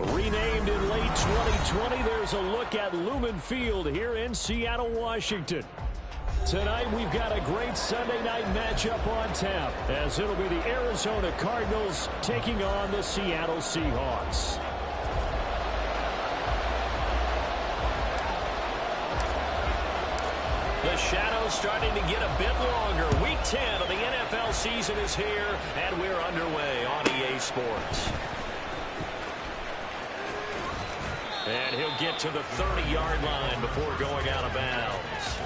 Renamed in late 2020, there's a look at Lumen Field here in Seattle, Washington. Tonight, we've got a great Sunday night matchup on tap, as it'll be the Arizona Cardinals taking on the Seattle Seahawks. The shadow's starting to get a bit longer. Week 10 of the NFL season is here, and we're underway on EA Sports. And he'll get to the 30-yard line before going out of bounds.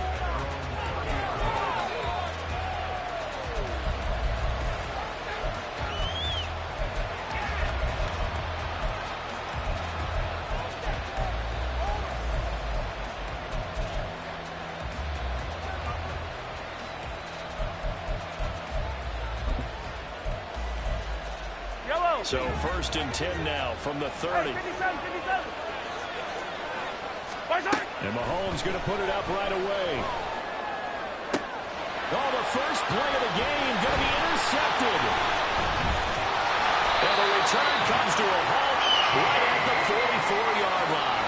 So 1st and 10 now from the 30. And Mahomes going to put it up right away. Oh, the first play of the game going to be intercepted. And the return comes to a halt right at the 44-yard line.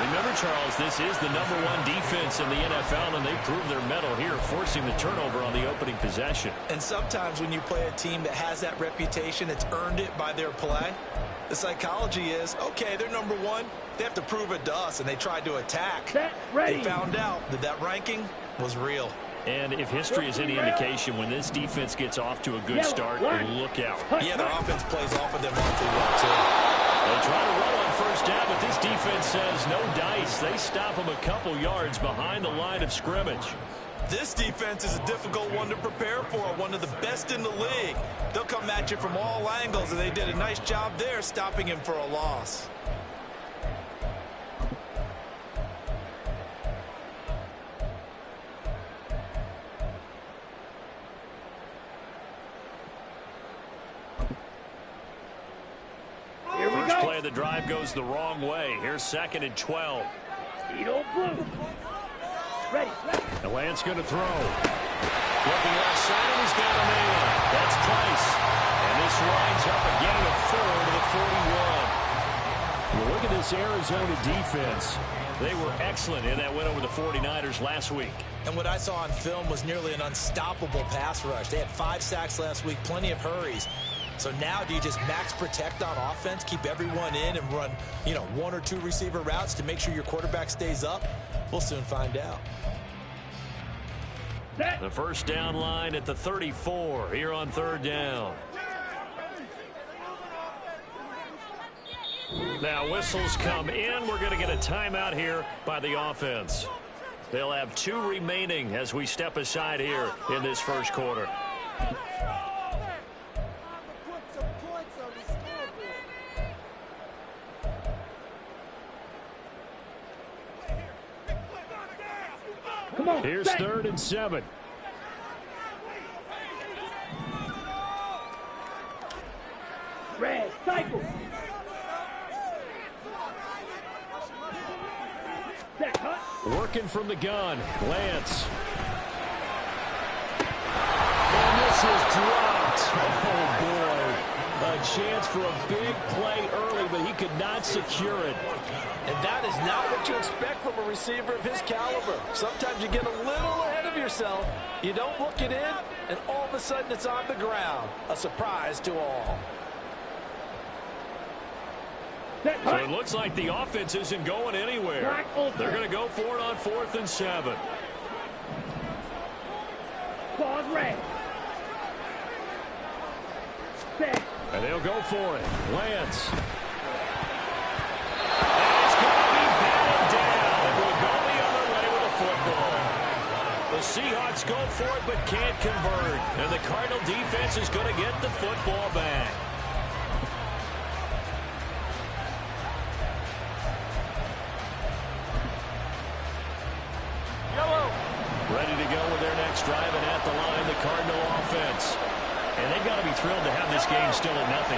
Remember, Charles, this is the #1 defense in the NFL, and they proved their mettle here, forcing the turnover on the opening possession. And sometimes when you play a team that has that reputation, it's earned it by their play. The psychology is, okay, they're #1. They have to prove it to us, and they tried to attack. They found out that that ranking was real. And if history is any indication, when this defense gets off to a good start, look out. Yeah, their offense plays off of them awfully well, too. They try to run on first down, but this defense says no dice. They stop them a couple yards behind the line of scrimmage. This defense is a difficult one to prepare for, one of the best in the league. They'll come at you from all angles, and they did a nice job there stopping him for a loss. First play of the drive goes the wrong way. Here's 2nd and 12. Ready. And Lance going to throw. Looking left side, and he's got a man. That's Price. And this winds up a gain of 4 to the 41. Well, look at this Arizona defense. They were excellent in that win over the 49ers last week. And what I saw on film was nearly an unstoppable pass rush. They had 5 sacks last week, plenty of hurries. So now do you just max protect on offense, keep everyone in, and run, 1 or 2 receiver routes to make sure your quarterback stays up? We'll soon find out. The first down line at the 34 here on 3rd down. Now whistles come in. We're going to get a timeout here by the offense. They'll have 2 remaining as we step aside here in this first quarter. Here's 3rd and 7. Red, cycle. Working from the gun, Lance. And this is dropped. Oh, boy. A chance for a big play early, but he could not secure it. And that is not what you expect from a receiver of his caliber. Sometimes you get a little ahead of yourself. You don't look it in, and all of a sudden it's on the ground. A surprise to all. So it looks like the offense isn't going anywhere. They're going to go for it on 4th and 7. Pause red. Set. And they'll go for it. Lance. The Seahawks go for it but can't convert. And the Cardinal defense is going to get the football back. Ready to go with their next drive, and at the line, the Cardinal offense. And they've got to be thrilled to have this game still at 0-0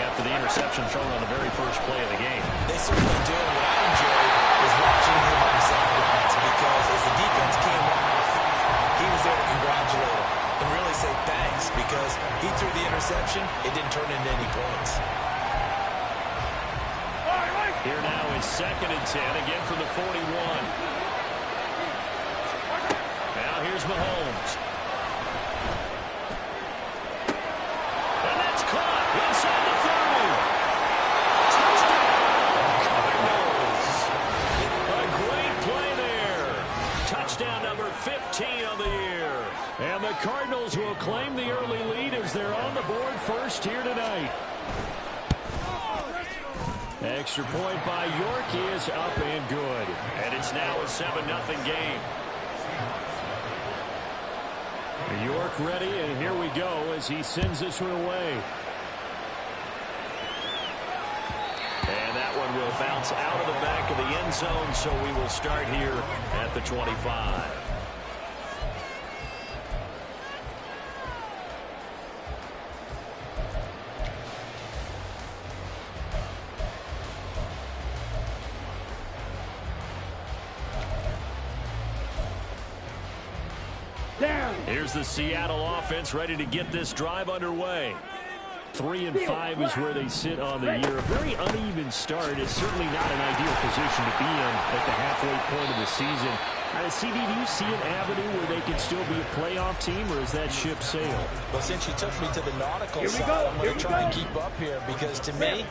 after the interception thrown on the very first play of the game. They certainly do. What I enjoyed was watching him on the sidelines because as the defense came off, he was there to congratulate him and really say thanks because he threw the interception. It didn't turn into any points. Here now is 2nd and 10, again from the 41. Now here's Mahomes. And that's caught inside the 30. Touchdown, Cardinals. A great play there. Touchdown number 15 on the year. And the Cardinals will claim the early lead as they're on the board first here tonight. Extra point by York is up and good. And it's now a 7-0 game. York ready, and here we go as he sends this one away. And that one will bounce out of the back of the end zone, so we will start here at the 25. Here's the Seattle offense ready to get this drive underway. 3-5 is where they sit on the year. A very uneven start. It's certainly not an ideal position to be in at the halfway point of the season. CD, do you see an avenue where they can still be a playoff team, or is that ship sailed? Well, since you took me to the nautical side, I'm going to try and keep up here because to me,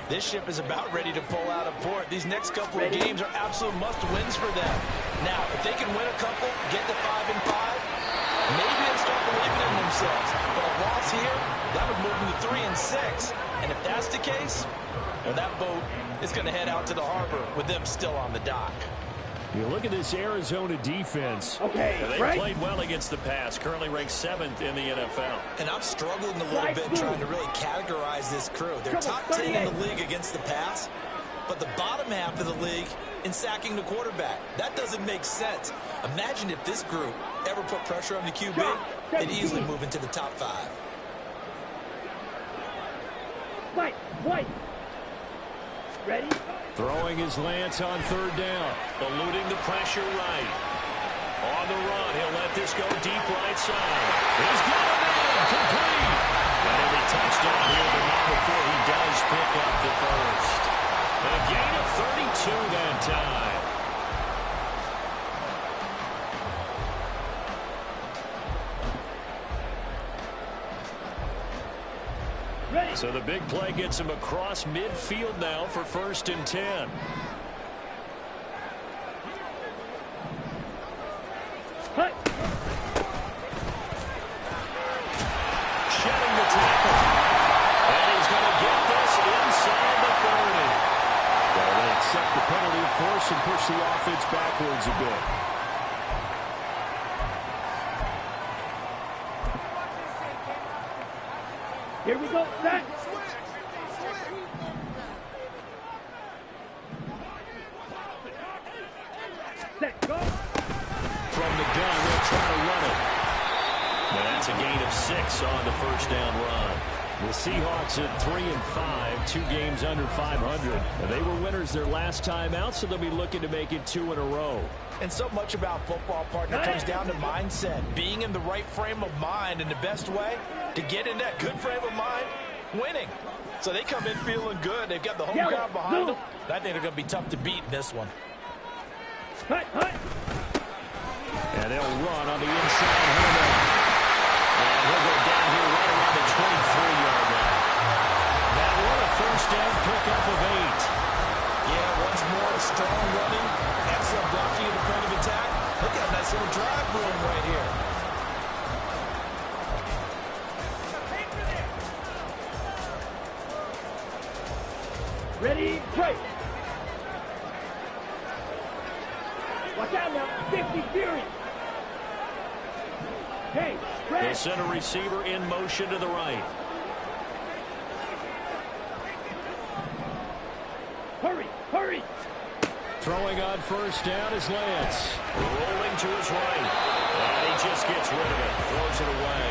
this ship is about ready to pull out of port. These next couple of games are absolute must-wins for them. Now, if they can win a couple, get to 5-5, maybe they'll start believing in themselves. But a loss here, that would move them to 3-6. And if that's the case, well, that boat is going to head out to the harbor with them still on the dock. You look at this Arizona defense. Okay, they played well against the pass. Currently ranked 7th in the NFL. And I'm struggling a little bit trying to really categorize this crew. They're top 10 in the league against the pass, but the bottom half of the league in sacking the quarterback. That doesn't make sense. Imagine if this group ever put pressure on the QB, they'd easily move into the top 5. White. Ready? Throwing his Lance on 3rd down. Eluding the pressure right. On the run, he'll let this go deep right side. He's got a man, complete. And every touchdown here, but not before he does pick up the first. A gain of 32 that time. So the big play gets him across midfield now for 1st and 10. Shedding the tackle. And he's going to get this inside the 30. Well, they accept the penalty, of course, and push the offense backwards a bit. Here we go, set. Set, go. From the gun, they'll try to run it. Now that's a gain of 6 on the 1st down run. The Seahawks at 3-5, 2 games under 500. They were winners their last time out, so they'll be looking to make it 2 in a row. And so much about football, partner, comes down to mindset. Being in the right frame of mind, and the best way to get in that good frame of mind, winning. So they come in feeling good. They've got the home crowd behind them. I think they're going to be tough to beat in this one. And they'll run on the inside. And he'll go down here right around the 23-yard line. That one a 1st down pickup of 8. Yeah, once more, strong running. Excellent blocking at the point of attack. Look at a nice little drive brewing right here. Ready, play. Watch out now, 50 Fury. Hey, They'll send a receiver in motion to the right. Hurry. Throwing on 1st down is Lance. Rolling to his right. And he just gets rid of it. Throws it away.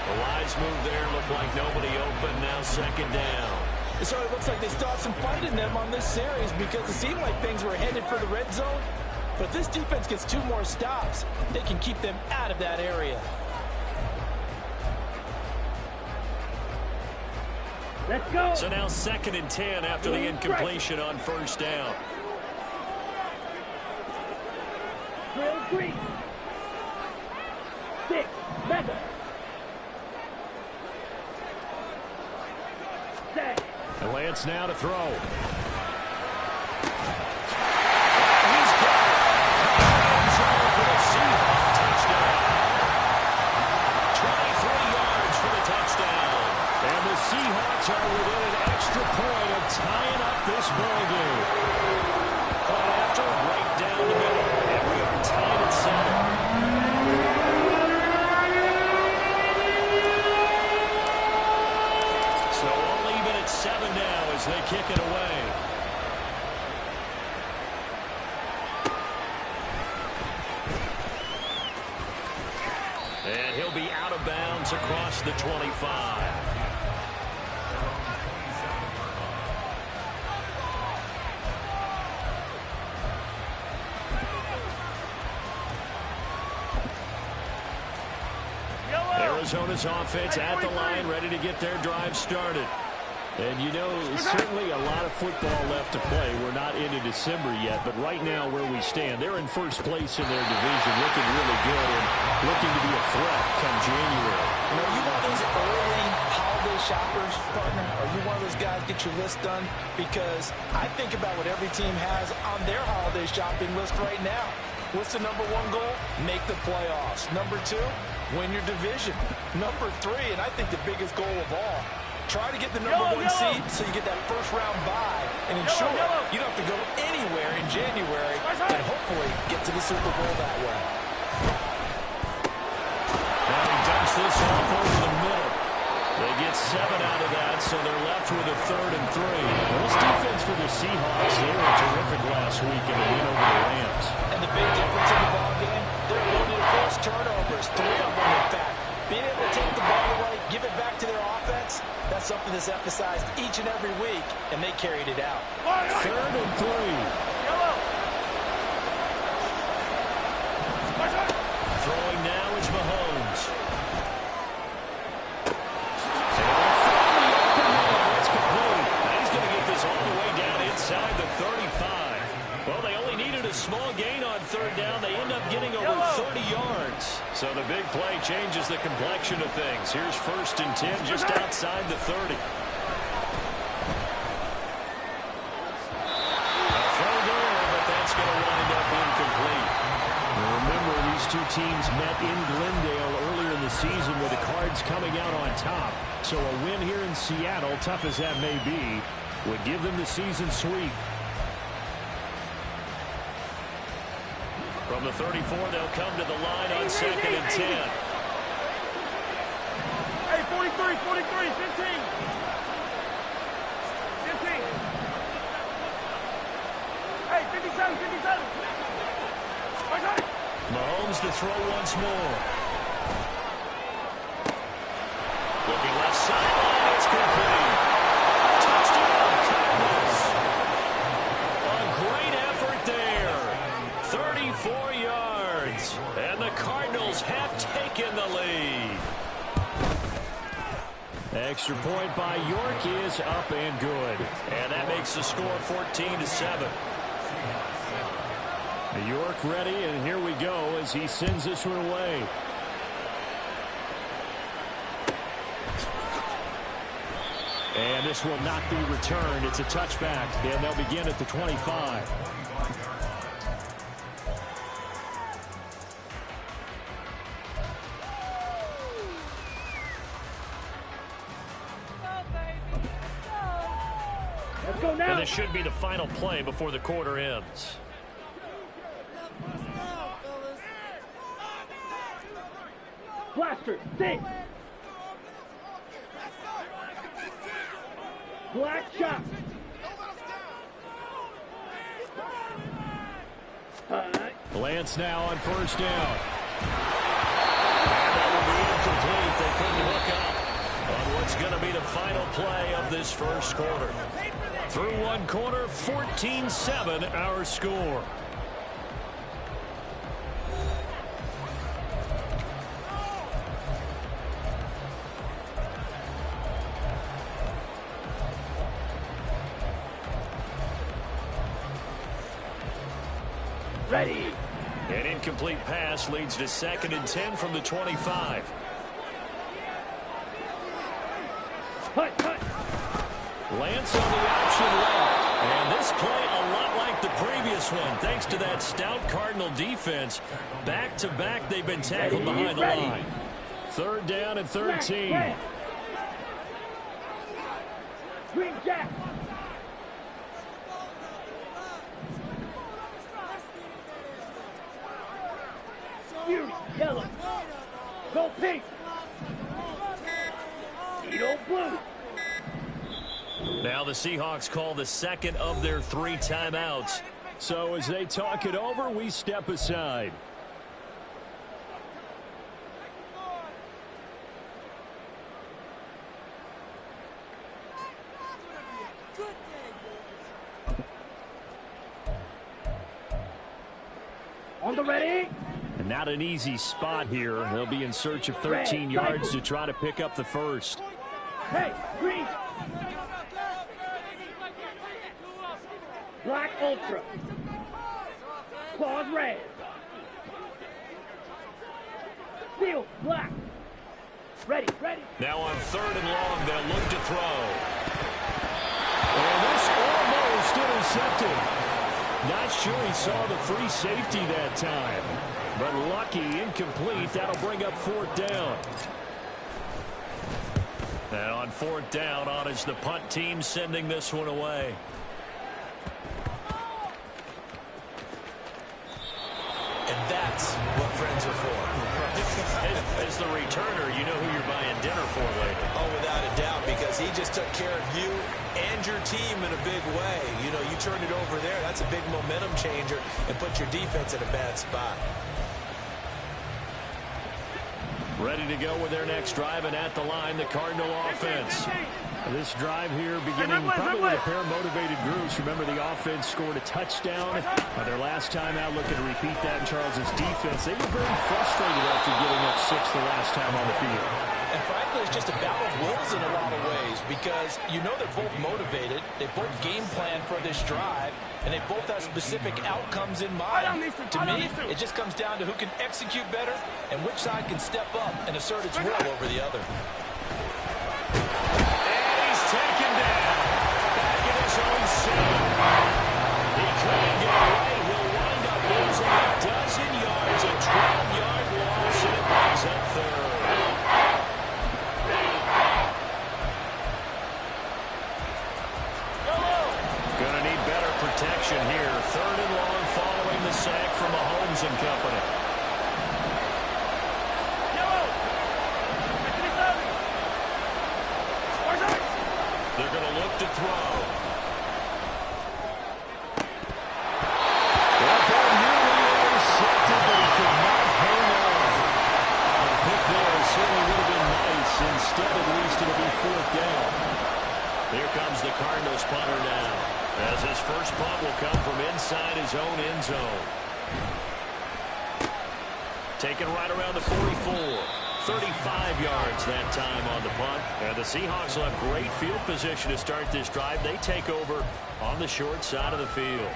The wise move there. Looked like nobody open. Now second down. So it looks like they still have some fight in them on this series because it seemed like things were headed for the red zone. But this defense gets 2 more stops. They can keep them out of that area. Let's go. So now second and 10 after the incompletion on first down. Drill green. 6. Mega. Set. And Lance now to throw. Seahawks are within an extra point of tying up this ball game. Point after, right down the middle, and we are tied at 7. So all even at 7 now as they kick it away. And he'll be out of bounds across the 25. Arizona's offense at the line, ready to get their drive started. And, you know, certainly a lot of football left to play. We're not into December yet, but right now where we stand, they're in first place in their division, looking really good and looking to be a threat come January. You know, you one of those early holiday shoppers, partner? Are you one of those guys get your list done? Because I think about what every team has on their holiday shopping list right now. What's the number 1 goal? Make the playoffs. Number 2, win your division. Number 3, and I think the biggest goal of all, try to get the number 1 seed so you get that first round bye and ensure you don't have to go anywhere in January and hopefully get to the Super Bowl that way. Now he dumps this off over the middle. They get 7 out of that, so they're left with a 3rd and 3. This defense for the Seahawks, they were terrific last week in the win over the Rams. And the big difference in the ball game, their ability to force turnovers, 3 of them in fact. Being able to take the ball away, give it back to their offense, that's something that's emphasized each and every week, and they carried it out. 3rd and 3. Throwing now is Mahomes. It's complete. He's going to get this all the way down inside the 35. Well, they only needed a small gain on 3rd down. They end up getting over 30 yards. So the big play changes the complexion of things. Here's 1st and 10 just outside the 30. A throw there, but that's going to wind up incomplete. Now remember, these two teams met in Glendale earlier in the season with the Cards coming out on top. So a win here in Seattle, tough as that may be, would give them the season sweep. From the 34, they'll come to the line on 2nd and 10. Hey, 43, 43, 15. 15. Hey, 57, 57. Mahomes to throw once more. Looking left sideline, it's complete. Touchdown, Cardinals. A great effort there. 34 yards. And the Cardinals have taken the lead. Extra point by York is up and good. And that makes the score 14-7. York ready, and here we go as he sends this one away. And this will not be returned. It's a touchback, and they'll begin at the 25. Let's go now. And this should be the final play before the quarter ends. Blaster, 6. Black shot. Lance now on 1st down. And that will be incomplete. They couldn't hook up on what's going to be the final play of this first quarter. Through one quarter, 14-7 our score. Ready. An incomplete pass leads to 2nd and 10 from the 25. Hut, hut. Lance on the option left. And this play a lot like the previous one. Thanks to that stout Cardinal defense. Back-to-back, they've been tackled behind the line. 3rd down and 13. Green Jack. Fury, yellow. Go pink. Edo blue. Now the Seahawks call the 2nd of their 3 timeouts. So as they talk it over, we step aside. On the ready. And not an easy spot here. They'll be in search of 13 yards to try to pick up the first. Hey, green. Black Ultra. Claws red. Steel black. Ready, ready. Now on 3rd and long, they'll look to throw. And this almost intercepted. Not sure he saw the free safety that time. But lucky, incomplete. That'll bring up 4th down. And on 4th down, on is the punt team sending this one away. And that's what friends are for. As the returner, you know who you're buying dinner for later. Oh, without a doubt, because he just took care of you and your team in a big way. You know, you turned it over there. That's a big momentum changer and put your defense in a bad spot. Ready to go with their next drive, and at the line, the Cardinal offense. This drive here beginning probably with a pair of motivated groups. Remember, the offense scored a touchdown their last time out. Looking to repeat that in Charles's defense. They were very frustrated after giving up 6 the last time on the field. And frankly, it's just a battle of wills in a lot of ways because you know they're both motivated. They both game plan for this drive, and they both have specific outcomes in mind. To me, it just comes down to who can execute better and which side can step up and assert its will over the other. And he's taken down. Back in his own center. He couldn't get away. He'll wind up losing a dozen yards, a 12-yard loss, and it brings up 3rd. Gonna need better protection here. 3rd and long following the sack from Mahomes and company. They're going to look to throw. That ball nearly intercepted, but he could not hang on. A pick there certainly would have been nice. Instead, at least, it'll be 4th down. Here comes the Cardinals punter now, as his first punt will come from inside his own end zone. Taken right around the 44. 35 yards that time on the punt. And the Seahawks will have great field position to start this drive. They take over on the short side of the field.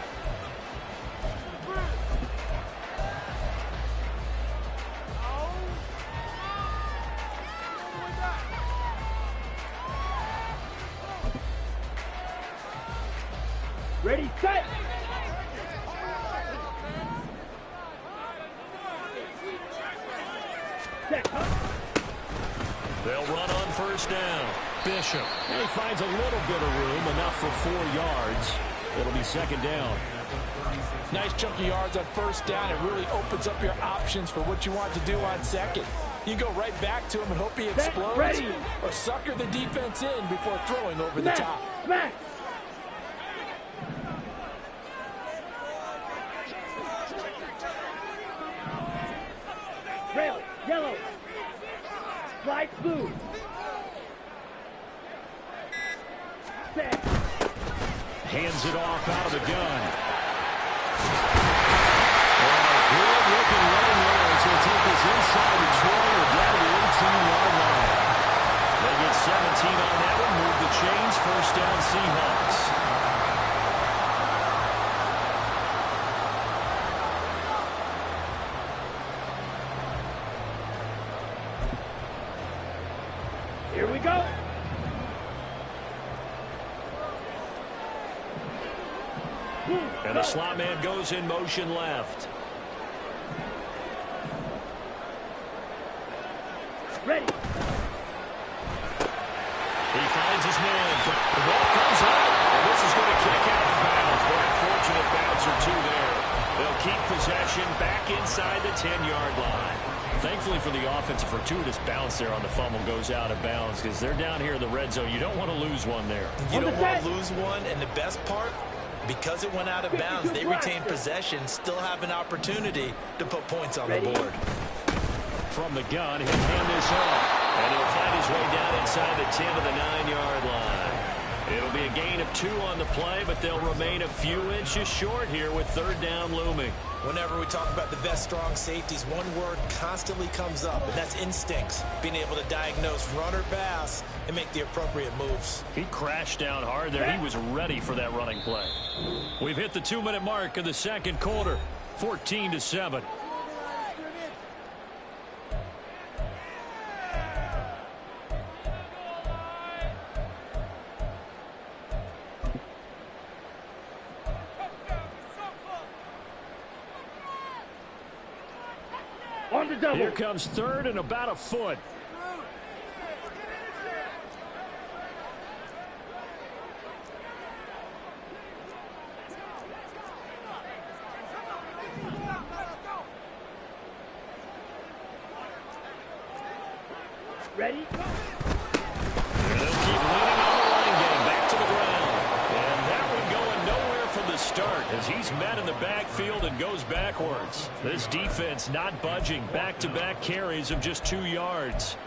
Ready, set. Set, They'll run on 1st down. Bishop. And he finds a little bit of room, enough for 4 yards. It'll be 2nd down. Nice chunk of yards on 1st down. It really opens up your options for what you want to do on 2nd. You go right back to him and hope he explodes, ready. or sucker the defense in before throwing over the top. Smack. Rail, yellow. Strike blue. Set. Hands it off out of the gun. Good looking running there as he'll take this inside the 20 or down to the 18-yard line. They get 17 on that one, move the chains, first down Seahawks. Here we go. And the slot man goes in motion left. Ready. He finds his man. The ball comes out. And this is going to kick out of bounds. What a fortunate bounce or two there. They'll keep possession back inside the 10-yard line. Thankfully for the offense, a fortuitous bounce there on the fumble goes out of bounds because they're down here in the red zone. You don't want to lose one there. You don't want to lose one, and the best part, because it went out of bounds, they retain possession, still have an opportunity to put points on the board. From the gun, he'll hand this off. And he'll find his way down inside the 10 to the 9-yard line. It'll be a gain of 2 on the play, but they'll remain a few inches short here with third down looming. Whenever we talk about the best strong safeties, one word constantly comes up, and that's instincts. Being able to diagnose run or pass and make the appropriate moves. He crashed down hard there. He was ready for that running play. We've hit the 2-minute mark in the second quarter. 14-7. On the double. Here comes third and about a foot. Ready? And they'll keep leaning on the running game back to the ground. And that one going nowhere from the start as he's met in the backfield and goes backwards. This defense not budging. Back-to-back carries of just 2 yards.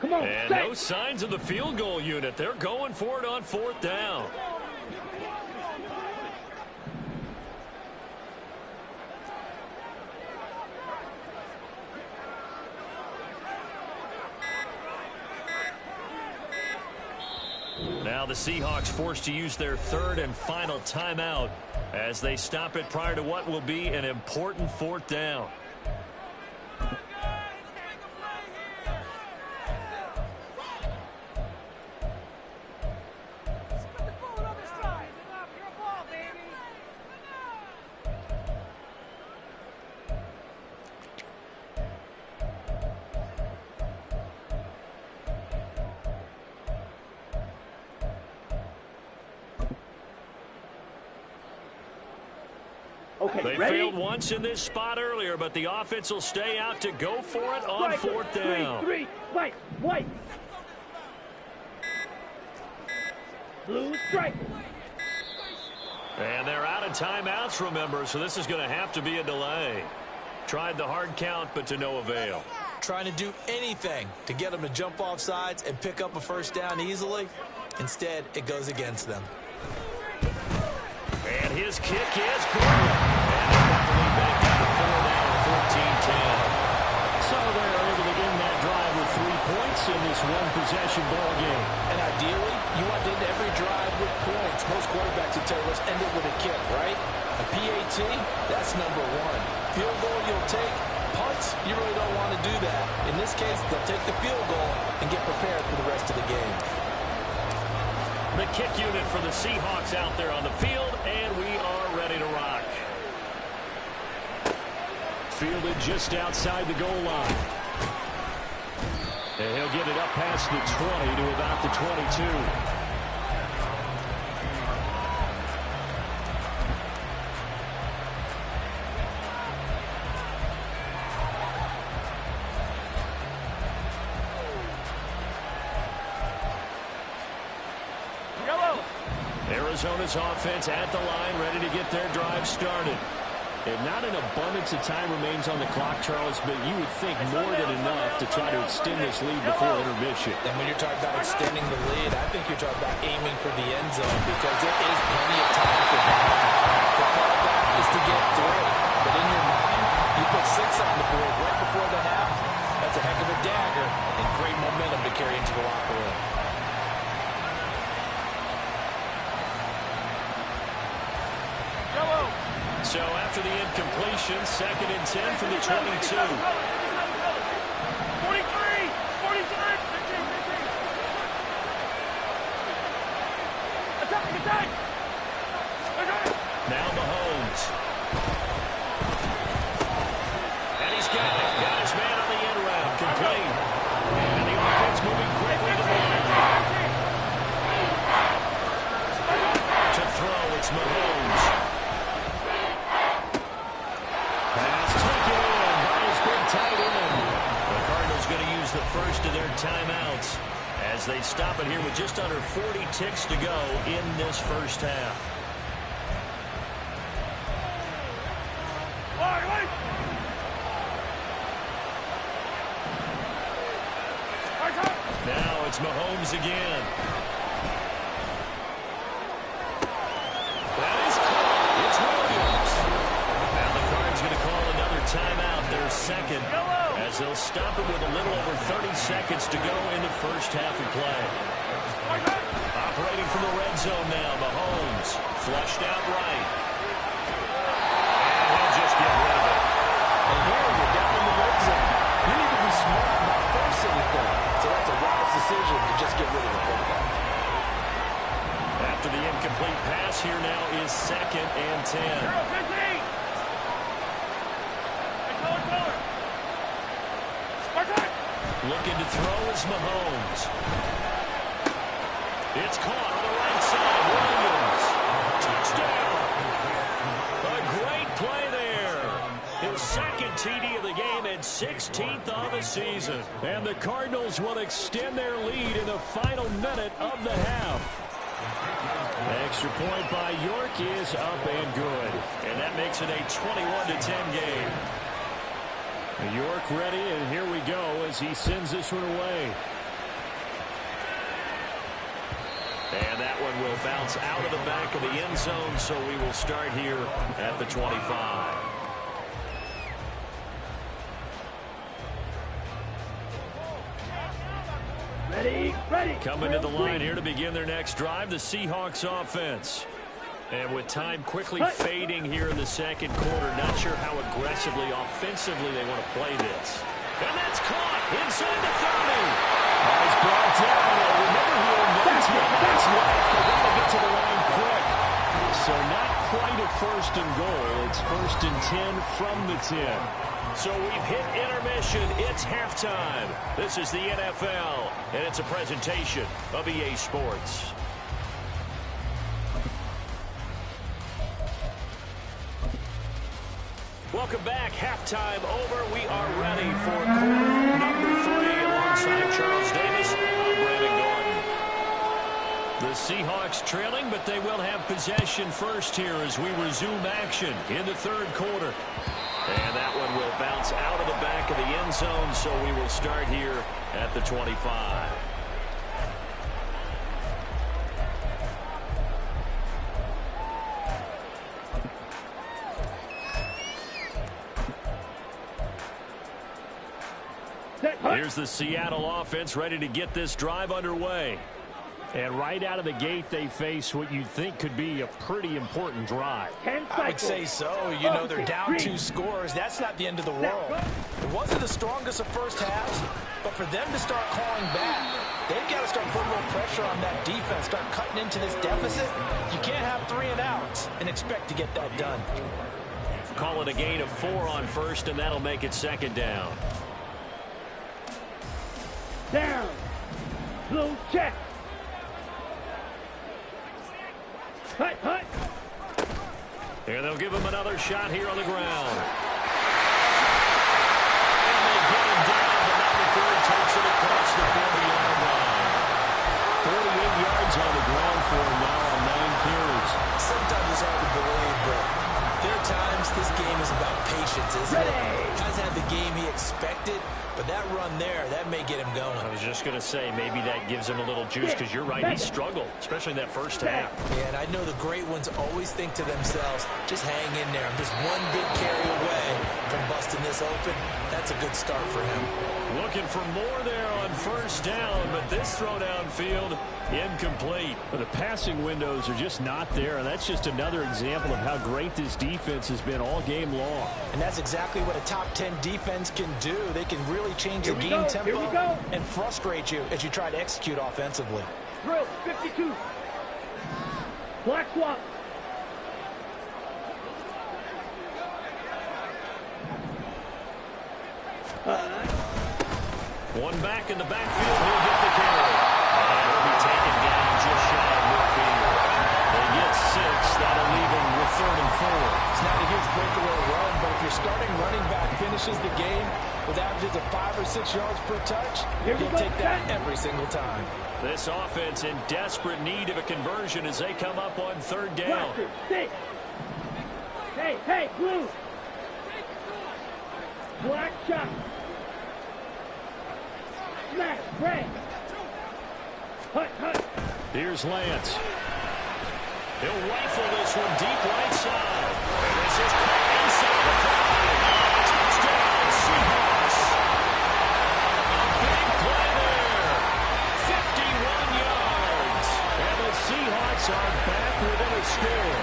Come on, And no signs of the field goal unit. They're going for it on fourth down. Now the Seahawks forced to use their third and final timeout as they stop it prior to what will be an important fourth down. Okay, they ready? failed once in this spot earlier, but the offense will stay out to go for it on Striker, fourth down. Three, white. Blue strike. And they're out of timeouts, remember, so this is going to have to be a delay. Tried the hard count, but to no avail. Trying to do anything to get them to jump off sides and pick up a first down easily. Instead, it goes against them. And his kick is good. And they got the lead back down to 4 now, 14-10. So they're able to end that drive with 3 points in this one-possession ball game. And ideally, you want to end every drive with points. Most quarterbacks would tell us end it with a kick, right? A PAT, that's number 1. Field goal you'll take. Punts, you really don't want to do that. In this case, they'll take the field goal and get prepared for the rest of the game. The kick unit for the Seahawks out there on the field, and we are ready to rock. Fielded just outside the goal line. And he'll get it up past the 20 to about the 22. Arizona's offense at the line, ready to get their drive started. And not an abundance of time remains on the clock, Charles, but you would think more than enough to try to extend this lead before intermission. And when you're talking about extending the lead, I think you're talking about aiming for the end zone because there is plenty of time for that. The fallback is to get 3. But in your mind, you put 6 on the board right before the half. That's a heck of a dagger and great momentum to carry into the locker room. So after the incompletion, 2nd and 10 from the 22. 43, 43. Attack. Now Mahomes. And he's got his man on the end round, complete. And the offense moving quickly to the line. To throw, it's Mahomes. The first of their timeouts as they stop it here with just under 40 ticks to go in this first half. Now it's Mahomes again. That is caught. It's Williams. Now the Cards going to call another timeout, their second, as they'll stop it with a little over 30 seconds to go in the first half of play. Operating from the red zone now, Mahomes flushed out right. And he'll just get rid of it. And here you're down in the red zone. You need to be smart, not force anything. So that's a wise decision to just get rid of the football. After the incomplete pass, here now is 2nd and 10. Looking to throw is Mahomes. It's caught on the right side. Williams. Touchdown. A great play there. His 2nd TD of the game and 16th of the season. And the Cardinals will extend their lead in the final minute of the half. Extra point by York is up and good. And that makes it a 21-10 game. York ready, and here we go as he sends this one away. And that one will bounce out of the back of the end zone, so we will start here at the 25. Ready. Coming to the line here to begin their next drive, the Seahawks offense. And with time quickly fading here in the second quarter, not sure how aggressively, offensively they want to play this. And that's caught inside the 30. He's brought down. Remember here, no timeouts left. They got to get to the line quick. So not quite a 1st and goal. It's 1st and 10 from the 10. So we've hit intermission. It's halftime. This is the NFL, and it's a presentation of EA Sports. Welcome back. Halftime over. We are ready for quarter number 3 alongside Charles Davis. I'm Brandon Gordon. The Seahawks trailing, but they will have possession first here as we resume action in the 3rd quarter. And that one will bounce out of the back of the end zone, so we will start here at the 25. Here's the Seattle offense ready to get this drive underway. And right out of the gate, they face what you'd think could be a pretty important drive. I would say so. You know, they're down 2 scores. That's not the end of the world. It wasn't the strongest of first halves, but for them to start calling back, they've got to start putting a little pressure on that defense, start cutting into this deficit. You can't have 3 and outs and expect to get that done. Call it a gain of 4 on first, and that'll make it 2nd down. Down. Blue check. Hut. Here they'll give him another shot here on the ground. And they get him down, but not before he takes it across the 40-yard line. 48 yards on the ground for him now on 9 expected, but that run there, that may get him going. I was just going to say, maybe that gives him a little juice, because you're right, he struggled, especially in that first half. Yeah, and I know the great ones always think to themselves, just hang in there. I'm just one big carry away from busting this open. That's a good start for him. Looking for more there on first down, but this throw downfield, incomplete. But the passing windows are just not there, and that's just another example of how great this defense has been all game long. And that's exactly what a top 10 defense can do. They can really change the game tempo and frustrate you as you try to execute offensively. Drill 52. Black swap. One back in the backfield, he'll get the carry. And he'll be taken down just shy of midfield. They get 6. That'll leave him with 3rd and 4. It's not a huge breakaway run, but if your starting running back finishes the game with averages of 5 or 6 yards per touch, he'll take that every single time. This offense in desperate need of a conversion as they come up on 3rd down. Hey, blue. Black shot. Smash, red. Hut. Here's Lance. He'll rifle this one deep right side. This is caught inside the 5. Touchdown, Seahawks. A big play there. 51 yards. And the Seahawks are back within a score.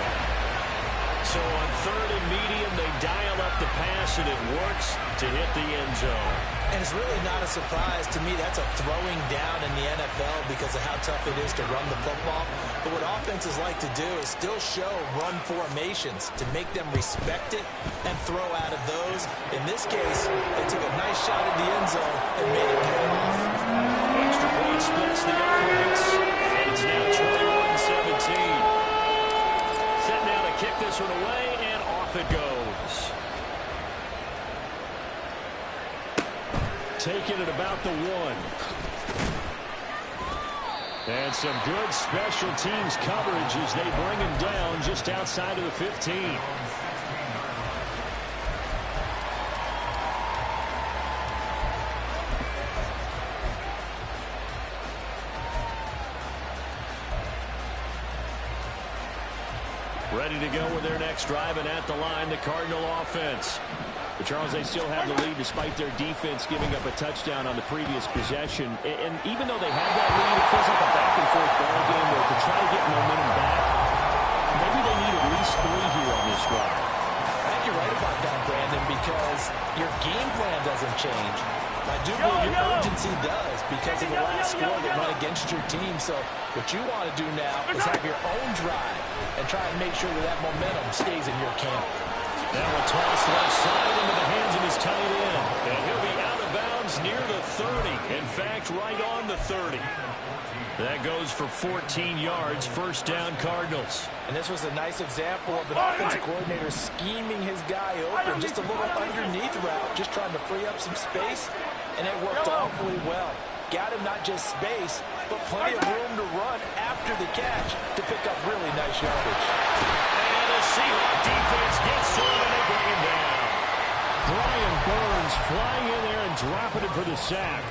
So on 3rd and medium, they dial up the pass, and it works to hit the end zone. And it's really not a surprise to me. That's a throwing down in the NFL because of how tough it is to run the football. But what offenses like to do is still show run formations to make them respect it and throw out of those. In this case, they took a nice shot at the end zone and made it pay off. Extra point splits the uprights, and it's now 21-17. Set now to kick this one away, and off it goes. Taking it about the 1. And some good special teams coverage as they bring him down just outside of the 15. Ready to go with their next drive, and at the line, the Cardinal offense. But Charles, they still have the lead despite their defense giving up a touchdown on the previous possession. And even though they have that lead, it feels like a back-and-forth ball game where to try to get momentum back, maybe they need at least 3 here on this drive. I think you're right about that, Brandon, because your game plan doesn't change. I do believe your urgency does because of the last score that went against your team. So what you want to do now is have your own drive and try and make sure that momentum stays in your camp. Now a toss left side into the hands of his tight end. And he'll be out of bounds near the 30. In fact, right on the 30. That goes for 14 yards. First down, Cardinals. And this was a nice example of an offensive coordinator scheming his guy open. Just a little underneath route, just trying to free up some space. And it worked awfully well. Got him not just space, but plenty of room to run after the catch to pick up really nice yardage. And the Seahawks defense gets to him and they bring him down. Brian Burns flying in there and dropping it for the sack.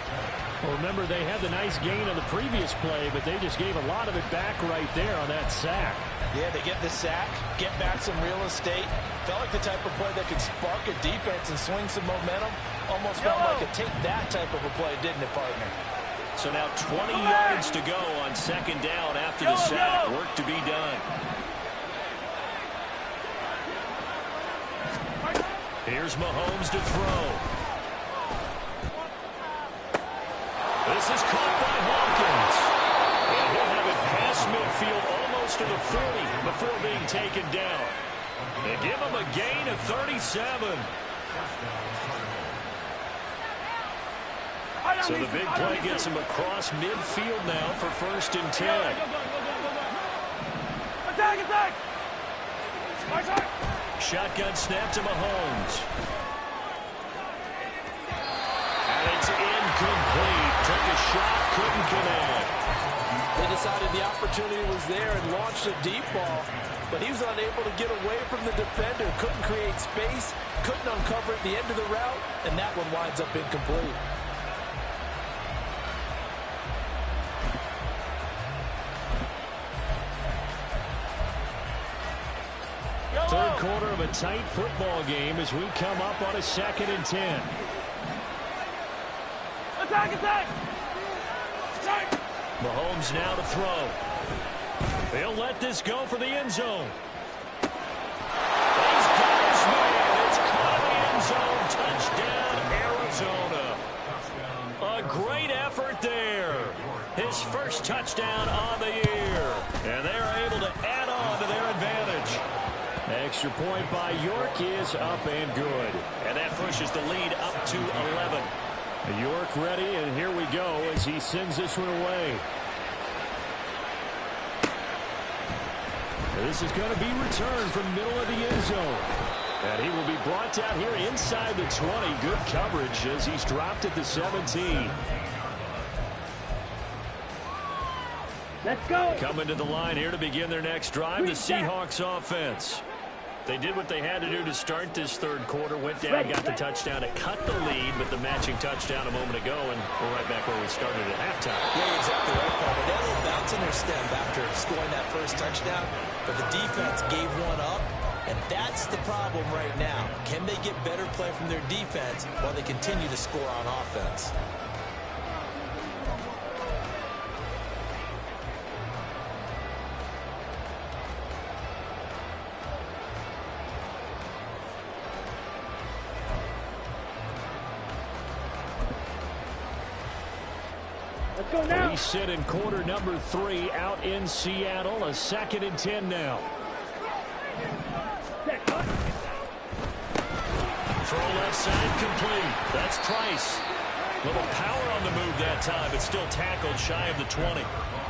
Well, remember, they had the nice gain on the previous play, but they just gave a lot of it back right there on that sack. Yeah, they get the sack, get back some real estate. Felt like the type of play that could spark a defense and swing some momentum. Almost felt like a take-that type of a play, didn't it, partner? So now 20 yards to go on second down after the sack. Work to be done. Here's Mahomes to throw. This is caught by Hawkins. And he'll have it past midfield almost to the 30 before being taken down. They give him a gain of 37. So the big play gets him across midfield now for 1st and 10. Attack! Shotgun snap to Mahomes. And it's incomplete. Took a shot, couldn't connect. They decided the opportunity was there and launched a deep ball, but he was unable to get away from the defender, couldn't create space, couldn't uncover at the end of the route, and that one winds up incomplete. Third quarter of a tight football game as we come up on a 2nd and 10. Attack, attack! Mahomes now to throw. He'll let this go for the end zone. He's got his man. It's caught in the end zone. Touchdown, Arizona. A great effort there. His first touchdown on the year. And they're able to add on to their advantage. Extra point by York is up and good. And that pushes the lead up to 11. York ready, and here we go as he sends this one away. This is going to be returned from middle of the end zone. And he will be brought down here inside the 20. Good coverage as he's dropped at the 17. Let's go. Coming to the line here to begin their next drive, the Seahawks offense. They did what they had to do to start this third quarter. Went down, got the touchdown. It cut the lead, but the matching touchdown a moment ago, and we're right back where we started at halftime. Yeah, you're exactly right, Paul. They had a little bounce in their step after scoring that first touchdown, but the defense gave one up, and that's the problem right now. Can they get better play from their defense while they continue to score on offense? Let's go now. We sit in quarter number 3 out in Seattle. A 2nd and 10 now. Throw left side complete. That's Price. Little power on the move that time, but still tackled shy of the 20.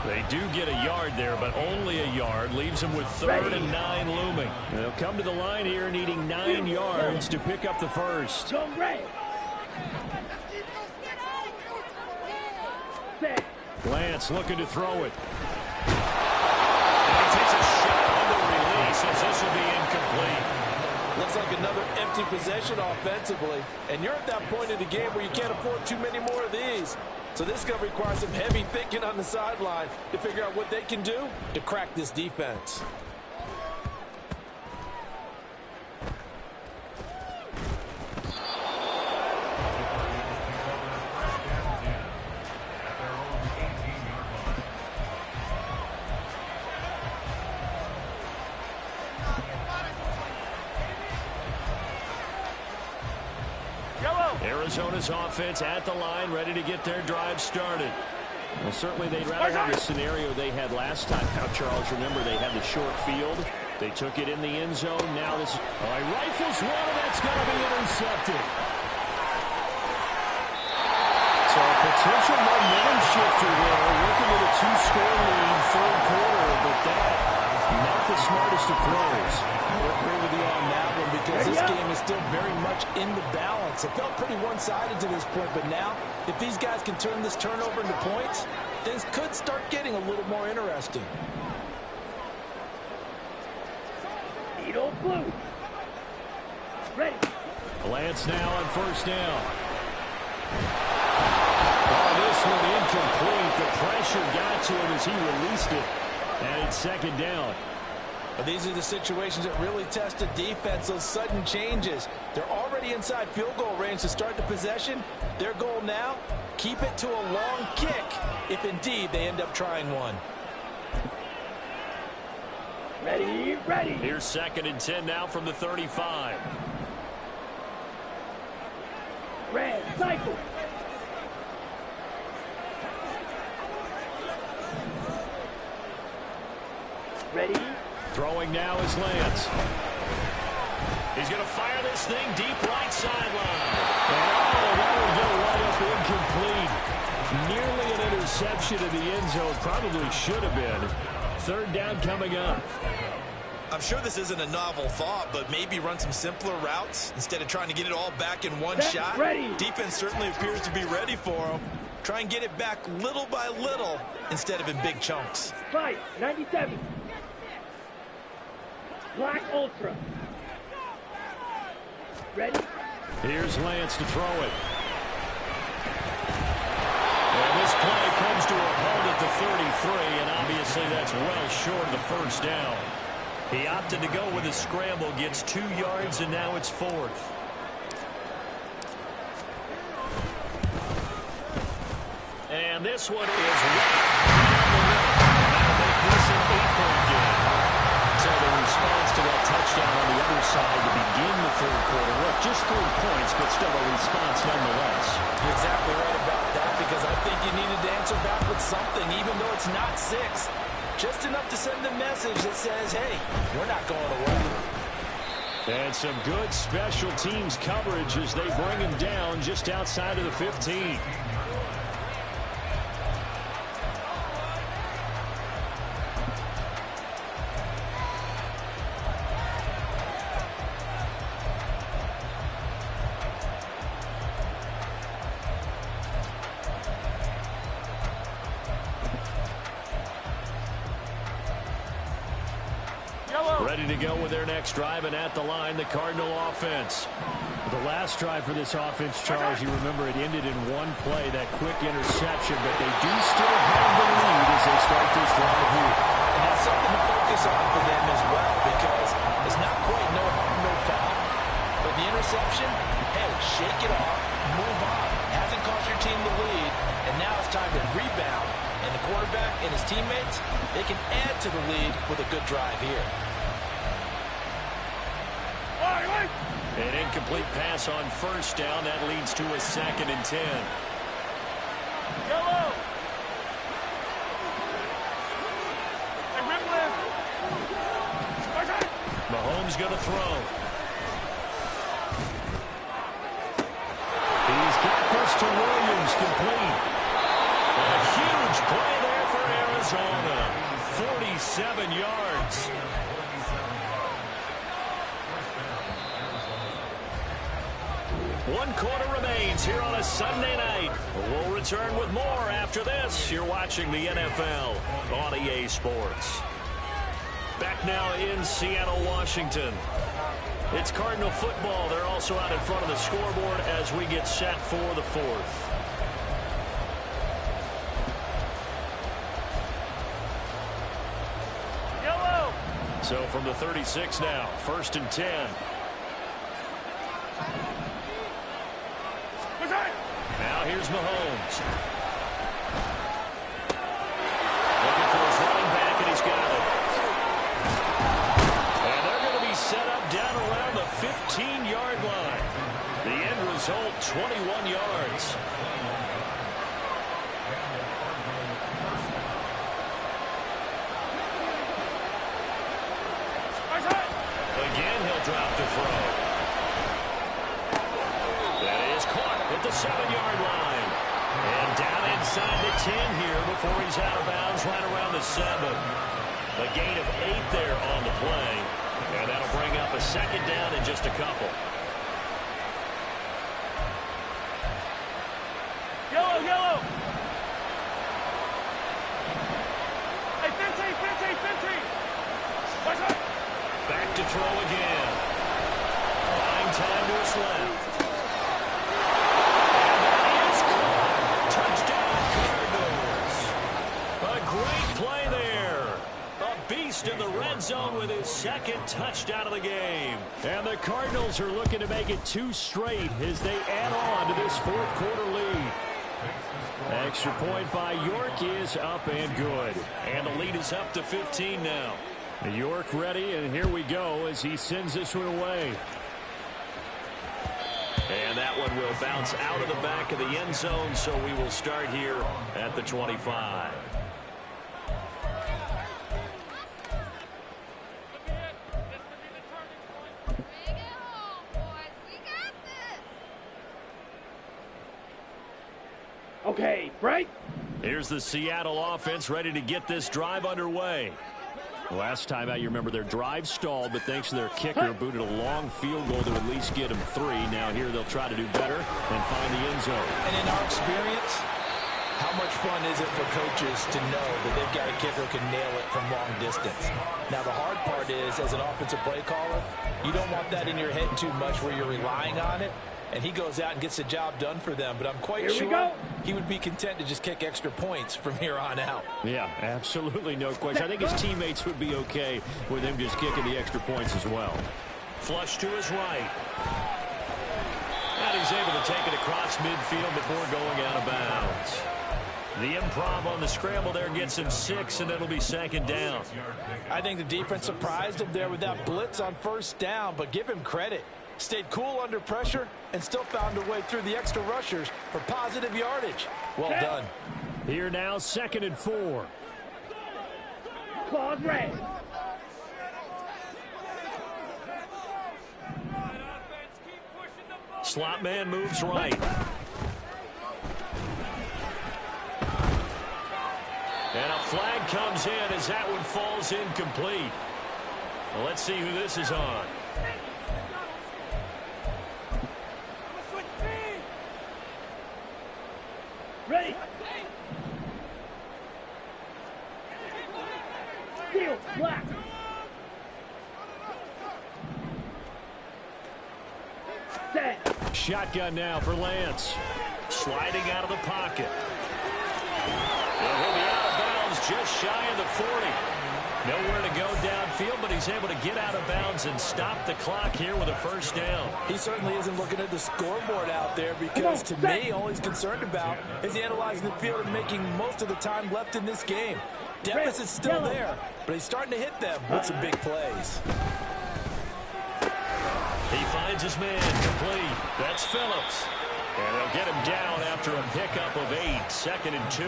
They do get a yard there, but only a yard. Leaves them with 3rd and 9 looming. They'll come to the line here needing 9 yards to pick up the first. Go red. Lance looking to throw it. And he takes a shot on the release as this will be incomplete. Looks like another empty possession offensively, and you're at that point in the game where you can't afford too many more of these. So this is going to require some heavy thinking on the sideline to figure out what they can do to crack this defense. Arizona's offense at the line, ready to get their drive started. Well, certainly they'd rather have the scenario they had last time. Now, Charles, remember, they had the short field. They took it in the end zone. Now this rifles one, and that's going to be intercepted. So a potential momentum shifter there, looking at a 2-score lead, third quarter, but that, not the smartest of throws. I agree with you on that one because this game is still very much in the balance. It felt pretty one-sided to this point, but now, if these guys can turn this turnover into points, things could start getting a little more interesting. Needle blue. Ready. Lance now on first down. Oh, this one incomplete. The pressure got to him as he released it. And it's 2nd down. But these are the situations that really test a defense, those sudden changes. They're already inside field goal range to start the possession. Their goal now, keep it to a long kick if indeed they end up trying one. Ready, ready. Here's 2nd and 10 now from the 35. Red, cycle. Ready. Throwing now is Lance. He's going to fire this thing deep right sideline. And that will go right up incomplete. Nearly an interception in the end zone. Probably should have been. 3rd down coming up. I'm sure this isn't a novel thought, but maybe run some simpler routes instead of trying to get it all back in one shot. Ready. Defense certainly appears to be ready for them. Try and get it back little by little instead of in big chunks. Fight, 97. Black Ultra. Ready? Here's Lance to throw it. And this play comes to a halt at the 33, and obviously that's well short of the first down. He opted to go with a scramble, gets 2 yards, and now it's 4th. And this one is right down the middle. That'll make this an 8-point game. So the response to that touchdown on the other side to begin the third quarter. Look, just 3 points, but still a response nonetheless. You're exactly right about that, because I think you needed to answer back with something, even though it's not 6. Just enough to send a message that says, hey, we're not going away. And some good special teams coverage as they bring him down just outside of the 15. Ready to go with their next drive, and at the line, the Cardinal offense. The last drive for this offense, Charles, you remember it ended in one play, that quick interception, but they do still have the lead as they start this drive here. And that's something to focus on for them as well, because it's not quite no harm, no foul. But the interception, hey, shake it off, move on. Hasn't cost your team the lead, and now it's time to rebound. And the quarterback and his teammates, they can add to the lead with a good drive here. An incomplete pass on first down. That leads to a 2nd and 10. Yellow. Mahomes going to throw. He's got this to Williams, complete. A huge play there for Arizona. 47 yards. One quarter remains here on a Sunday night. We'll return with more after this. You're watching the NFL on EA Sports. Back now in Seattle, Washington. It's Cardinal football. They're also out in front of the scoreboard as we get set for the 4th. Yellow. So from the 36 now, 1st and 10. Now here's Mahomes. Looking for his running back, and he's got it. And they're going to be set up down around the 15-yard line. The end result, 21 yards. Again, he'll drop to throw. At the 7-yard line. And down inside the 10 here before he's out of bounds right around the 7. A gain of 8 there on the play. And that'll bring up a 2nd down in just a couple. Yellow, yellow. Hey, 15. Back to throw again. Buying time to his left. In the red zone with his 2nd touchdown of the game. And the Cardinals are looking to make it 2 straight as they add on to this 4th quarter lead. Extra point by York is up and good. And the lead is up to 15 now. York ready, and here we go as he sends this one away. And that one will bounce out of the back of the end zone, so we will start here at the 25. Okay, break. Here's the Seattle offense ready to get this drive underway. Last time out, you remember their drive stalled, but thanks to their kicker, booted a long field goal to at least get them 3. Now here they'll try to do better and find the end zone. And in our experience, How much fun is it for coaches to know that they've got a kicker who can nail it from long distance? Now, the hard part is, as an offensive play caller, you don't want that in your head too much where you're relying on it, and he goes out and gets the job done for them. But I'm quite sure he would be content to just kick extra points from here on out. Yeah, absolutely no question. I think his teammates would be okay with him just kicking the extra points as well. Flush to his right. And he's able to take it across midfield before going out of bounds. The improv on the scramble there gets him 6, and it'll be second down. I think the defense surprised him there with that blitz on first down, but give him credit. Stayed cool under pressure and still found a way through the extra rushers for positive yardage. Well done. Here now, 2nd and 4. Claws red. Slot man moves right. And a flag comes in as that one falls incomplete. Well, let's see who this is on. Ready. Field black. Set. Shotgun now for Lance. Sliding out of the pocket. And he'll be out of bounds just shy of the 40. Nowhere to go downfield, but he's able to get out of bounds and stop the clock here with a first down. He certainly isn't looking at the scoreboard out there because, to me, all he's concerned about is analyzing the field and making most of the time left in this game. Deficit's still there, but he's starting to hit them with some big plays. He finds his man complete. That's Phillips. And they'll get him down after a pickup of 8. 2nd and 2.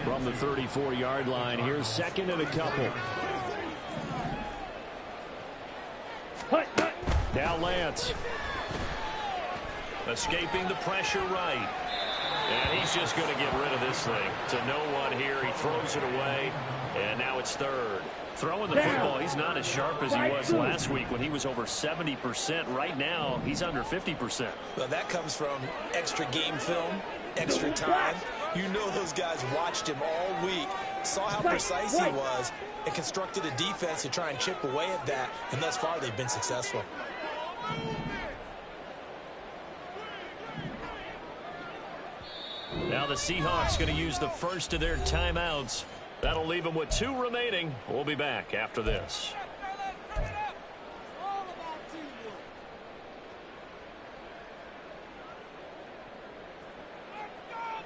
From the 34-yard line, here's 2nd and a couple. Now Lance. Escaping the pressure right. And he's just going to get rid of this thing. To no one here. He throws it away. And now it's 3rd. Throwing the football, he's not as sharp as he was last week when he was over 70%. Right now, he's under 50%. Well, that comes from extra game film, extra time. You know those guys watched him all week, saw how precise he was, and constructed a defense to try and chip away at that. And thus far, they've been successful. Now the Seahawks going to use the first of their timeouts. That'll leave them with 2 remaining. We'll be back after this.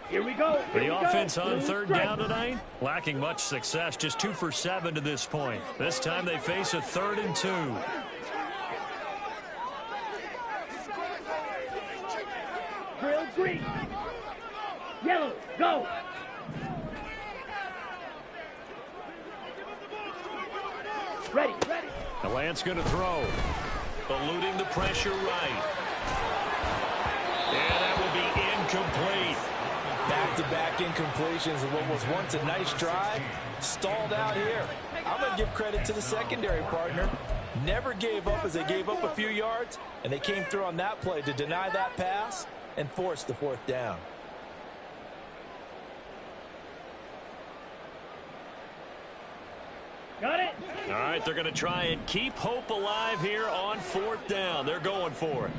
Here we go. The offense on 3rd down tonight, lacking much success, just 2 for 7 to this point. This time they face a 3rd and 2. Drill green. Yellow, go. Ready. The Lance going to throw. Eluding the pressure right. And that will be incomplete. Back-to-back incompletions of what was once a nice drive, stalled out here. I'm going to give credit to the secondary partner. Never gave up as they gave up a few yards, and they came through on that play to deny that pass and force the 4th down. Got it. All right, they're going to try and keep hope alive here on 4th down. They're going for it.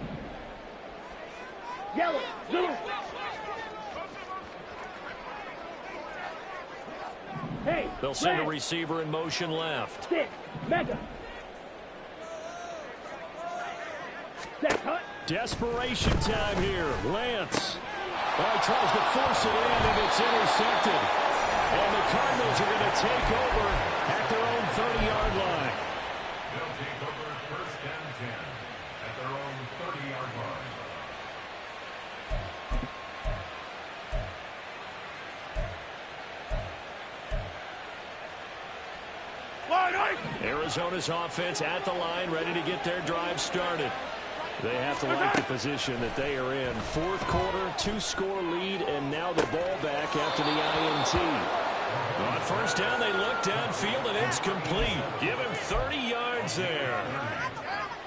Yellow, blue. Hey, they'll send a receiver in motion left. Stick, mega. Set, cut. Desperation time here. Lance. Oh, he tries to force it in, and it's intercepted. And the Cardinals are going to take over at their own 30-yard line. They'll take over 1st and 10 at their own 30-yard line. Arizona's offense at the line, ready to get their drive started. They have to like the position that they are in. 4th quarter, 2-score lead, and now the ball back after the INT. On 1st down, they look downfield, and it's complete. Give him 30 yards there.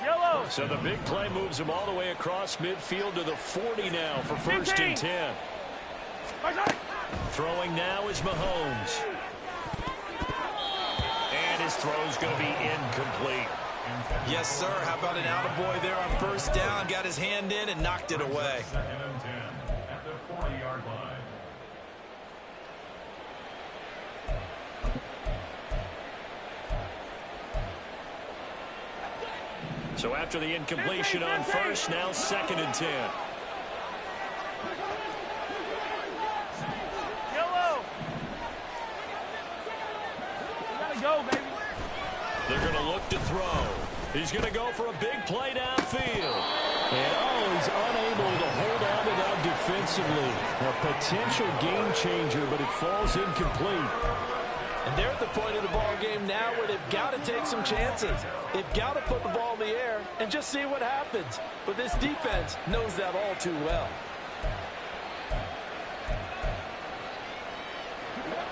Yellow. Yellow. So the big play moves him all the way across midfield to the 40 now for first and 10. Throwing now is Mahomes. And his throw's going to be incomplete. Yes, sir. How about an attaboy there on first down? Got his hand in and knocked it away. Second and 10 at the 40-yard line. So after the incompletion on first, now second and 10. Yellow. You gotta go, baby. They're going to look to throw. He's going to go for a big play downfield. And, he's unable to hold on to that defensively. A potential game changer, but it falls incomplete. And they're at the point of the ball game now where they've got to take some chances. They've got to put the ball in the air and just see what happens. But this defense knows that all too well.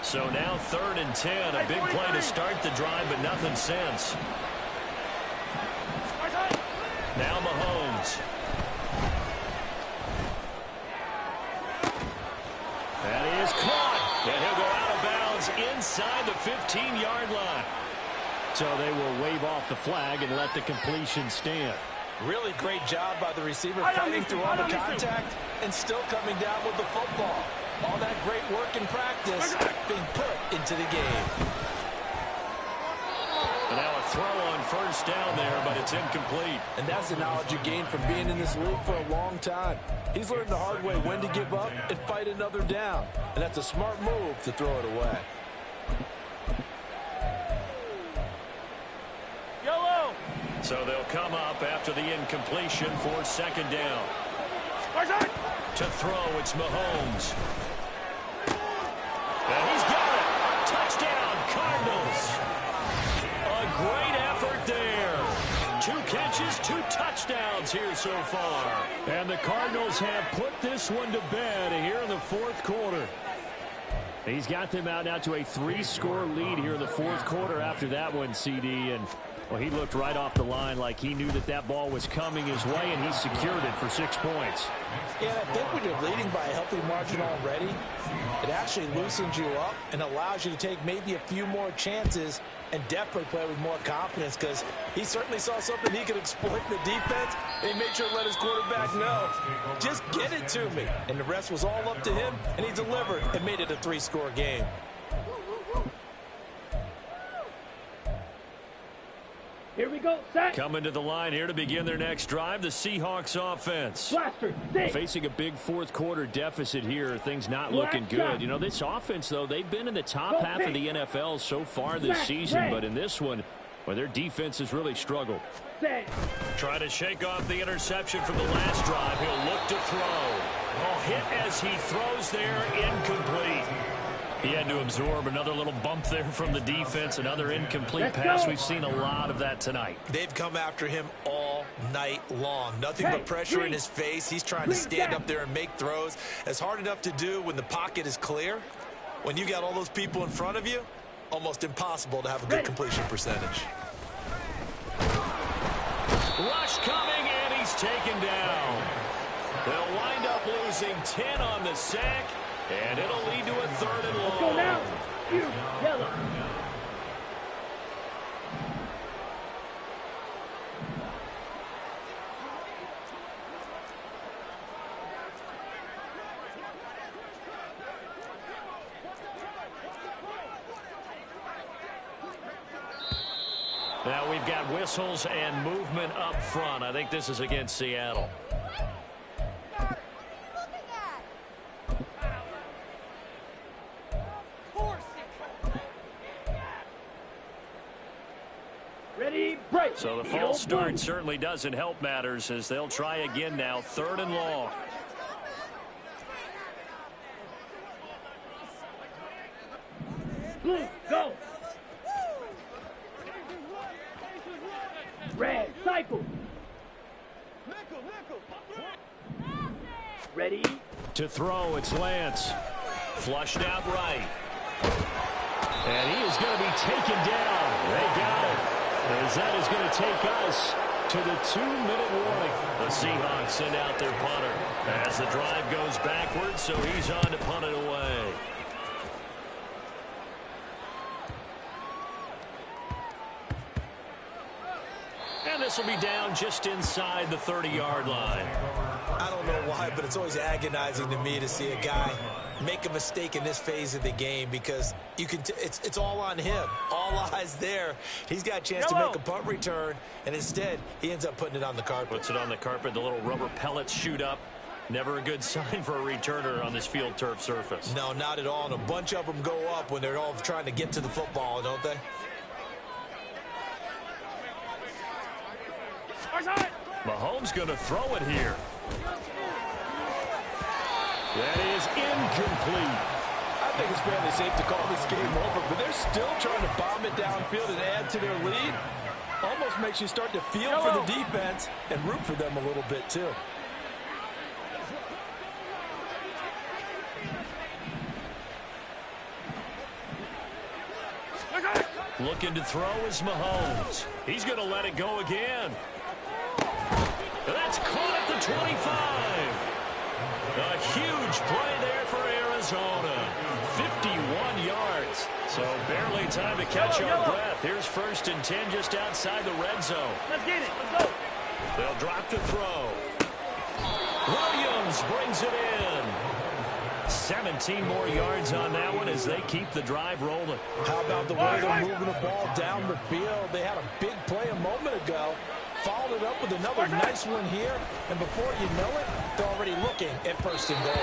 So now third and 10. A big play to start the drive, but nothing since. Now Mahomes. That is caught. And he'll go out of bounds inside the 15-yard line. So they will wave off the flag and let the completion stand. Really great job by the receiver fighting through all the contact and still coming down with the football. All that great work in practice being put into the game. And now a throw on first down there, but it's incomplete. And that's the knowledge you gain from being in this league for a long time. He's learned the hard way when to give up and fight another down. And that's a smart move to throw it away. Yellow. So they'll come up after the incompletion for second down. To throw, it's Mahomes. And he's got it. Touchdown, Cardinals. A great effort there. 2 catches, 2 touchdowns here so far. And the Cardinals have put this one to bed here in the fourth quarter. He's got them out now to a 3-score lead here in the fourth quarter after that one, CD. And, well, he looked right off the line like he knew that that ball was coming his way, and he secured it for 6 points. Yeah, I think when you're leading by a healthy margin already, it actually loosens you up and allows you to take maybe a few more chances and definitely play with more confidence, because he certainly saw something he could exploit in the defense, and he made sure to let his quarterback know, just get it to me. And the rest was all up to him, and he delivered and made it a 3-score game. Here we go, set. Coming to the line here to begin their next drive, the Seahawks offense. Blaster, six. Facing a big fourth quarter deficit here, things not looking good. You know, this offense, though, they've been in the top half of the NFL so far this season, but in this one, well, their defense has really struggled. Try to shake off the interception from the last drive. He'll look to throw. Oh, hit as he throws there, incomplete. He had to absorb another little bump there from the defense, another incomplete pass. We've seen a lot of that tonight. They've come after him all night long. Nothing but pressure in his face. He's trying to stand up there and make throws. It's hard enough to do when the pocket is clear. When you got all those people in front of you, almost impossible to have a good completion percentage. Rush coming, and he's taken down. They'll wind up losing 10 on the sack. And it'll lead to a 3rd and long. Let's go now. You, yellow. Now we've got whistles and movement up front. I think this is against Seattle. Ready, break. So the false start certainly doesn't help matters as they'll try again now. 3rd and long. Blue, go. Red, cycle. Ready. To throw, it's Lance. Flushed out right. And he is going to be taken down. They got it. As that is going to take us to the 2-minute warning. The Seahawks send out their punter as the drive goes backwards, so he's on to punt it away. And this will be down just inside the 30-yard line. I don't know why, but it's always agonizing to me to see a guy make a mistake in this phase of the game because you can. It's all on him. All eyes there. He's got a chance to make a punt return, and instead he ends up putting it on the carpet. Puts it on the carpet. The little rubber pellets shoot up. Never a good sign for a returner on this field turf surface. No, not at all. And a bunch of them go up when they're all trying to get to the football, don't they? Mahomes going to throw it here. That is incomplete. I think it's fairly safe to call this game over, but they're still trying to bomb it downfield and add to their lead. Almost makes you start to feel for the defense and root for them a little bit too. Looking to throw is Mahomes. He's going to let it go again. That's caught at the 25. A huge play there for Arizona. 51 yards. So barely time to catch our breath. Here's 1st and 10 just outside the red zone. Let's get it. Let's go. They'll drop the throw. Williams brings it in. 17 more yards on that one as they keep the drive rolling. How about the way they're moving the ball down the field? They had a big play a moment ago. Followed it up with another nice one here. And before you know it, they're already looking at 1st and goal.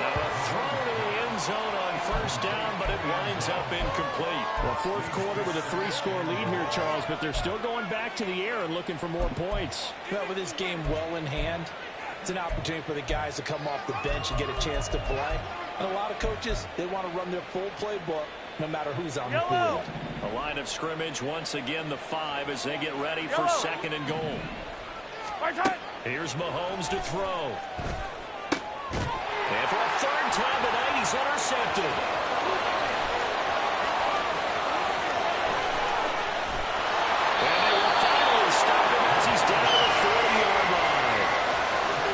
Now a throw to the end zone on 1st down, but it winds up incomplete. Well, 4th quarter with a 3-score lead here, Charles, but they're still going back to the air and looking for more points. Well, with this game well in hand, it's an opportunity for the guys to come off the bench and get a chance to play. And a lot of coaches, they want to run their full playbook no matter who's on the field. A line of scrimmage, once again the 5 as they get ready for 2nd and goal. Here's Mahomes to throw. And for a 3rd time tonight, he's intercepted. And they will finally stop him as he's down to the 40-yard line.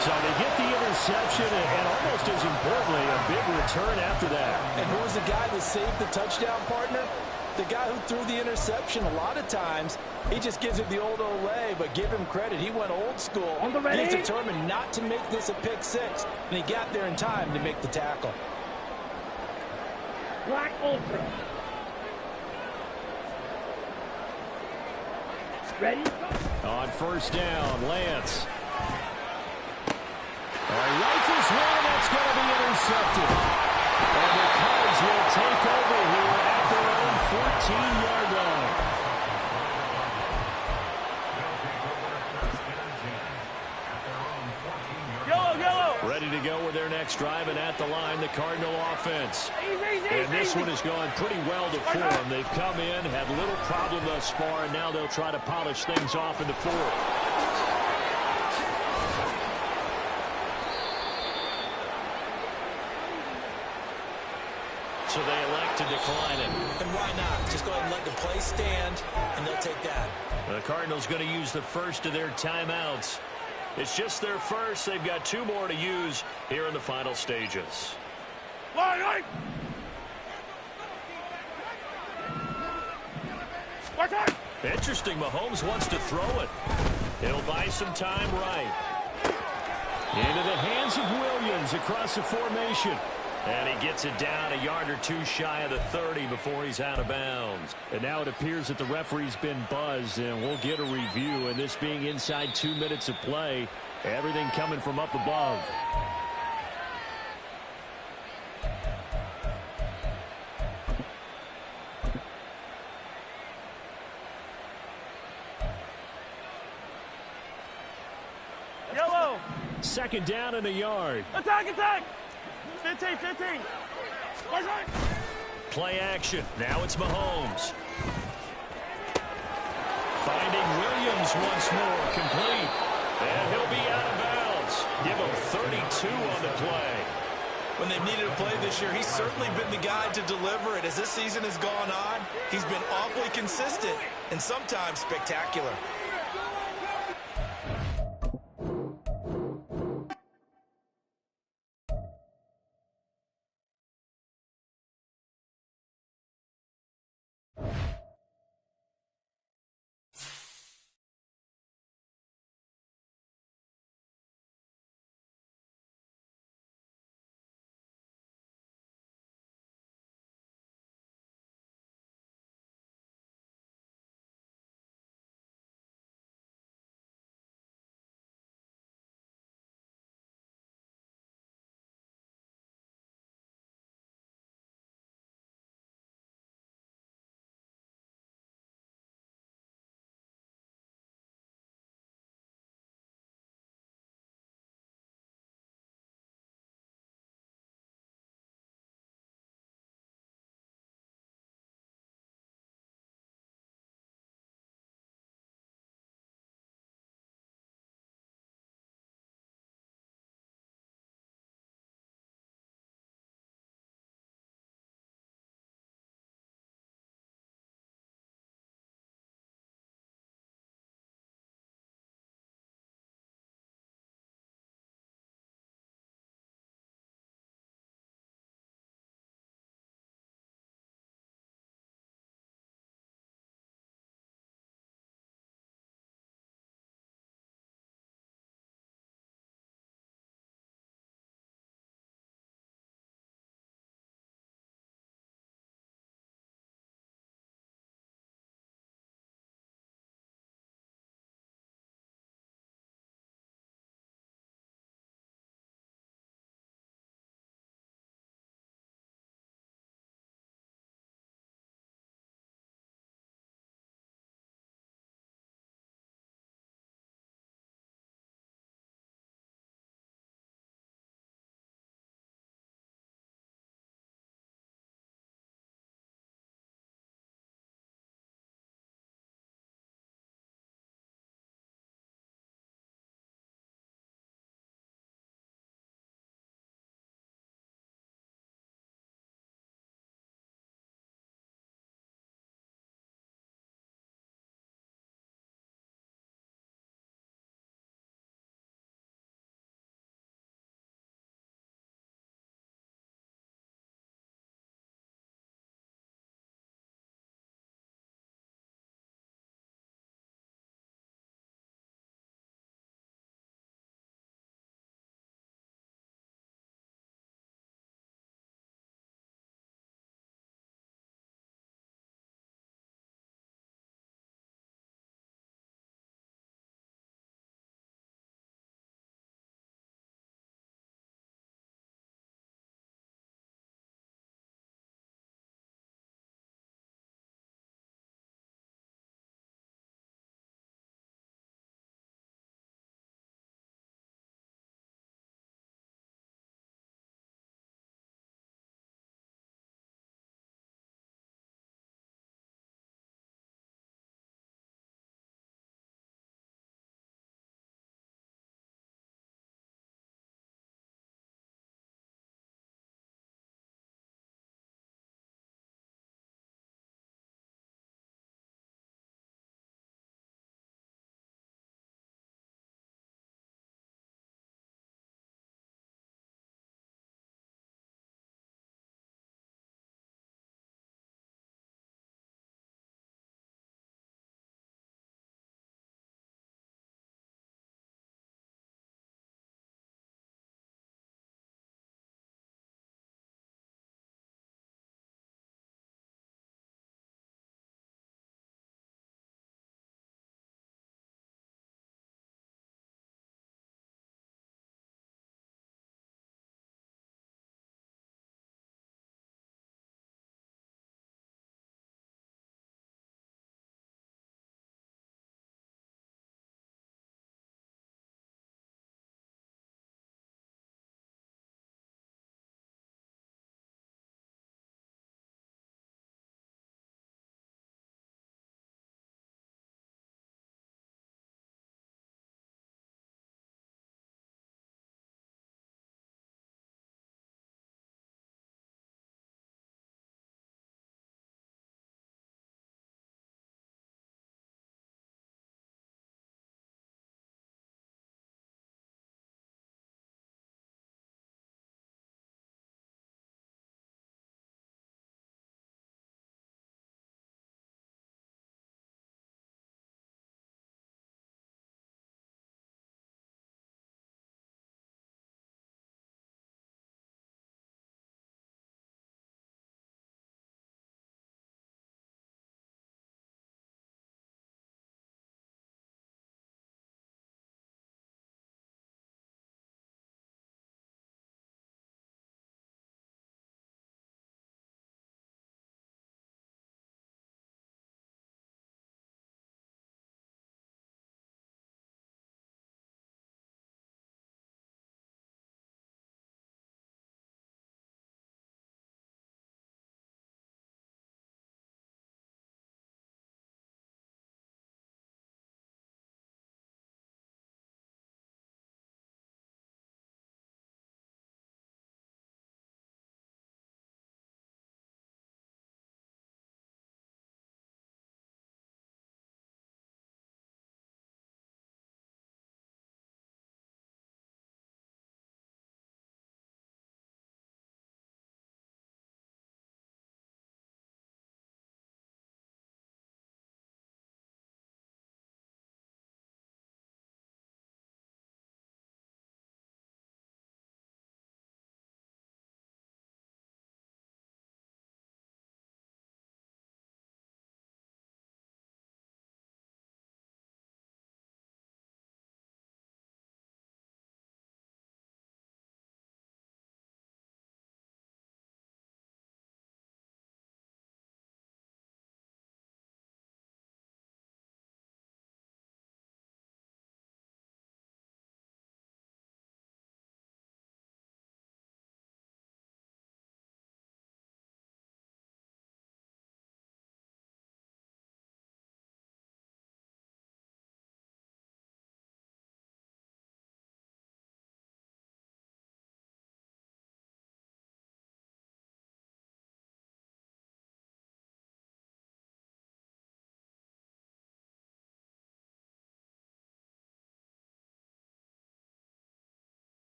So they get the interception and almost as importantly, a big return after that. And who was the guy that saved the touchdown, partner? The guy who threw the interception. A lot of times, he just gives it the old Olay, but give him credit. He went old school. He's determined not to make this a pick 6, and he got there in time to make the tackle. Black Ultra. Ready? On 1st down, Lance. Rifles one, that's going to be intercepted. And the Cards will take over here at their own 14-yard line. Yellow. Ready to go with their next drive, and at the line, the Cardinal offense. And this one has gone pretty well to form. They've come in, had little problem thus far, and now they'll try to polish things off in the 4th. So they elect to decline it. And why not? Just go ahead and let the play stand, and they'll take that. The Cardinals going to use the first of their timeouts. It's just their first. They've got 2 more to use here in the final stages. Interesting. Mahomes wants to throw it. He'll buy some time right. Into the hands of Williams across the formation. And he gets it down a yard or 2 shy of the 30 before he's out of bounds. And now it appears that the referee's been buzzed, and we'll get a review. And this being inside 2 minutes of play, everything coming from up above. Yellow. 2nd down and a yard. Attack. 15. Play action. Now it's Mahomes. Finding Williams once more. Complete. And he'll be out of bounds. Give him 32 on the play. When they've needed a play this year, he's certainly been the guy to deliver it. As this season has gone on, he's been awfully consistent and sometimes spectacular. 10.